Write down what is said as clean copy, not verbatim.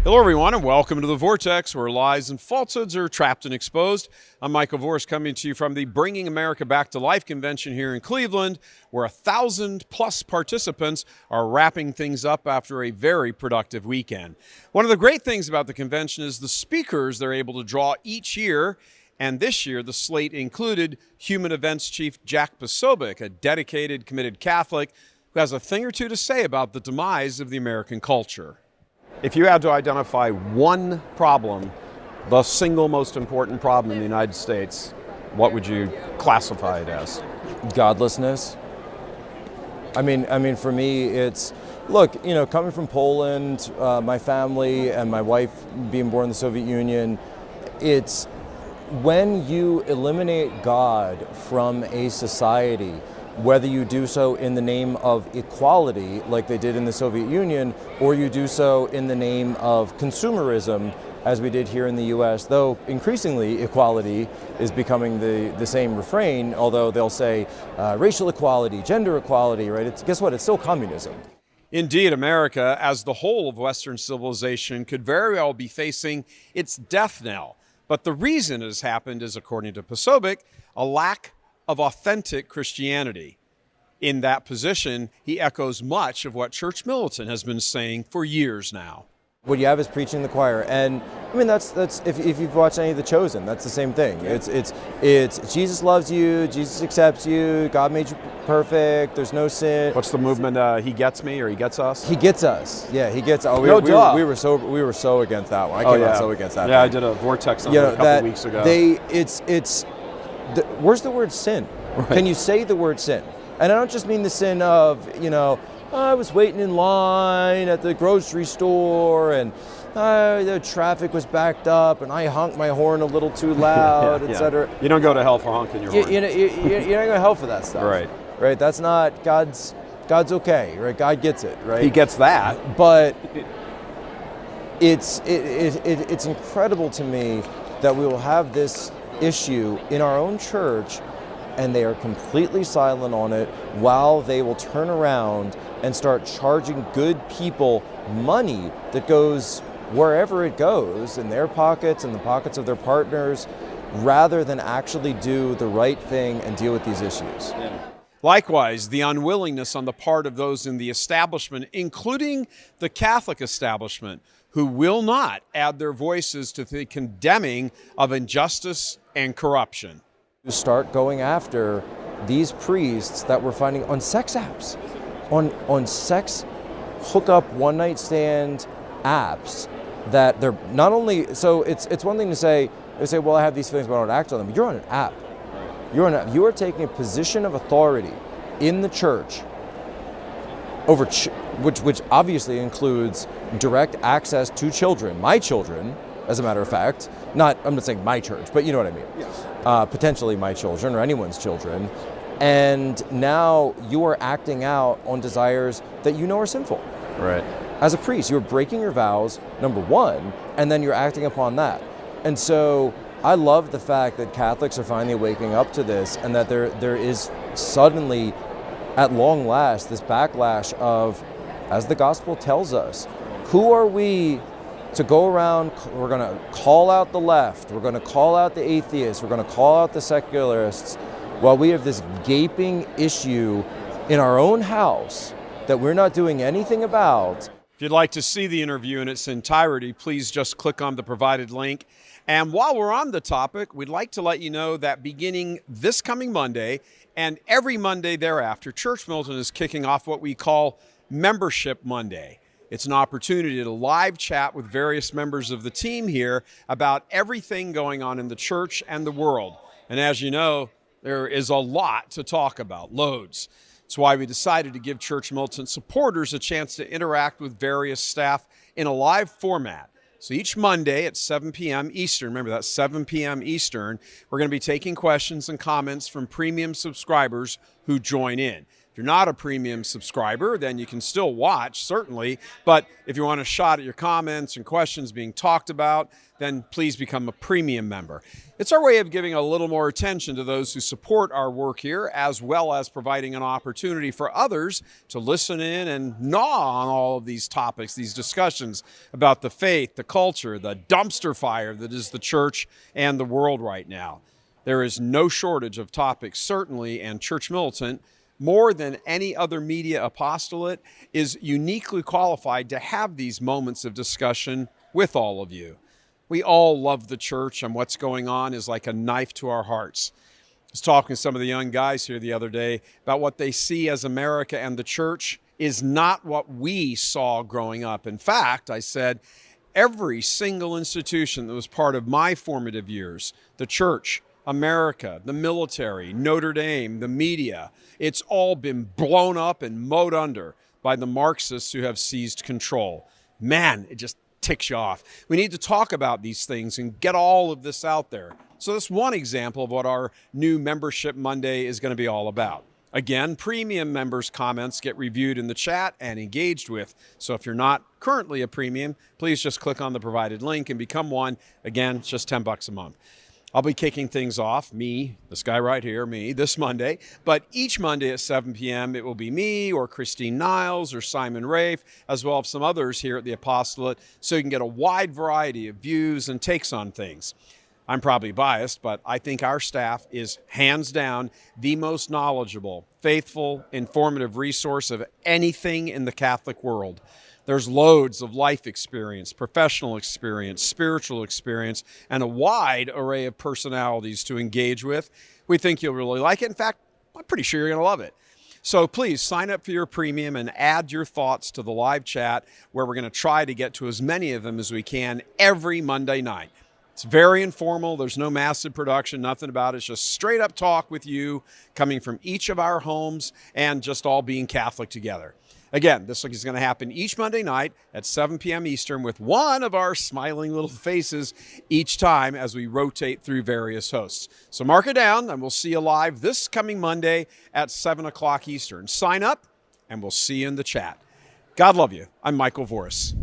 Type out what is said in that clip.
Hello, everyone, and welcome to the Vortex, where lies and falsehoods are trapped and exposed. I'm Michael Voris, coming to you from the Bringing America Back to Life convention here in Cleveland, where 1,000+ participants are wrapping things up after a very productive weekend. One of the great things about the convention is the speakers they're able to draw each year. And this year, the slate included Human Events Chief Jack Posobiec, a dedicated, committed Catholic who has a thing or two to say about the demise of the American culture. If you had to identify one problem, the single most important problem in the United States, what would you classify it as? Godlessness. I mean, for me, it's, look, coming from Poland, my family and my wife being born in the Soviet Union, it's when you eliminate God from a society, whether you do so in the name of equality, like they did in the Soviet Union, or you do so in the name of consumerism, as we did here in the US, though increasingly equality is becoming the same refrain, although they'll say racial equality, gender equality, right? Guess what? It's still communism. Indeed, America, as the whole of Western civilization, could very well be facing its death knell. But the reason it has happened is, according to Posobiec, a lack of authentic Christianity. In that position, he echoes much of what Church Militant has been saying for years now. What you have is preaching the choir, and I mean that's if you've watched any of The Chosen, that's the same thing. It's Jesus loves you, Jesus accepts you, God made you perfect, there's no sin. What's the movement? He gets me, or he gets us? He gets us. Yeah, he gets. Oh, we were so against that one. I came out so against that. Yeah, I did a Vortex on it a couple weeks ago. Where's the word sin? Right. Can you say the word sin? And I don't just mean the sin of, I was waiting in line at the grocery store and the traffic was backed up and I honked my horn a little too loud, etc. You don't go to hell for honking your horn. You're not going to hell for that stuff. Right. Right. That's not God's okay. Right. God gets it. Right. He gets that. But it's incredible to me that we will have this issue in our own church and they are completely silent on it, while they will turn around and start charging good people money that goes wherever it goes, in their pockets, in the pockets of their partners, rather than actually do the right thing and deal with these issues. Yeah. Likewise, the unwillingness on the part of those in the establishment, including the Catholic establishment, who will not add their voices to the condemning of injustice and corruption. To start going after these priests that we're finding on sex apps, on sex hookup one-night stand apps, that they're not only, so it's one thing to say, well, I have these feelings but I don't act on them. You're on an app. You are taking a position of authority in the church over which obviously includes direct access to children, my children, as a matter of fact. I'm not saying my church, but you know what I mean. Yes. Potentially my children or anyone's children. And now you are acting out on desires that you know are sinful. Right. As a priest, you're breaking your vows, number one, and then you're acting upon that. And so I love the fact that Catholics are finally waking up to this, and that there is suddenly, at long last, this backlash of, as the gospel tells us, who are we to go around? We're going to call out the left, we're going to call out the atheists, we're going to call out the secularists, while we have this gaping issue in our own house that we're not doing anything about. If you'd like to see the interview in its entirety, please just click on the provided link. And while we're on the topic, we'd like to let you know that beginning this coming Monday and every Monday thereafter, Church Militant is kicking off what we call Membership Monday. It's an opportunity to live chat with various members of the team here about everything going on in the church and the world. And as you know, there is a lot to talk about, loads. That's why we decided to give Church Militant supporters a chance to interact with various staff in a live format. So each Monday at 7 p.m. Eastern, remember that's 7 p.m. Eastern, we're going to be taking questions and comments from premium subscribers who join in. If you're not a premium subscriber, then you can still watch, certainly. But if you want a shot at your comments and questions being talked about, then please become a premium member. It's our way of giving a little more attention to those who support our work here, as well as providing an opportunity for others to listen in and gnaw on all of these topics, these discussions about the faith, the culture, the dumpster fire that is the church and the world right now. There is no shortage of topics, certainly, and Church Militant, more than any other media apostolate, is uniquely qualified to have these moments of discussion with all of you. We all love the church, and what's going on is like a knife to our hearts. I was talking to some of the young guys here the other day about what they see as America and the church is not what we saw growing up. In fact, I said, every single institution that was part of my formative years, the church, America, the military, Notre Dame, the media, it's all been blown up and mowed under by the Marxists who have seized control. Man, it just ticks you off. We need to talk about these things and get all of this out there. So that's one example of what our new Membership Monday is going to be all about. Again, premium members' comments get reviewed in the chat and engaged with. So if you're not currently a premium, please just click on the provided link and become one. Again, it's just $10 a month. I'll be kicking things off, this guy right here, this Monday. But each Monday at 7 p.m., it will be me or Christine Niles or Simon Rafe, as well as some others here at the Apostolate, so you can get a wide variety of views and takes on things. I'm probably biased, but I think our staff is hands down the most knowledgeable, faithful, informative resource of anything in the Catholic world. There's loads of life experience, professional experience, spiritual experience, and a wide array of personalities to engage with. We think you'll really like it. In fact, I'm pretty sure you're going to love it. So please sign up for your premium and add your thoughts to the live chat, where we're going to try to get to as many of them as we can every Monday night. It's very informal. There's no massive production, nothing about it. It's just straight up talk with you coming from each of our homes and just all being Catholic together. Again, this is going to happen each Monday night at 7 p.m. Eastern with one of our smiling little faces each time as we rotate through various hosts. So mark it down, and we'll see you live this coming Monday at 7 o'clock Eastern. Sign up, and we'll see you in the chat. God love you. I'm Michael Voris.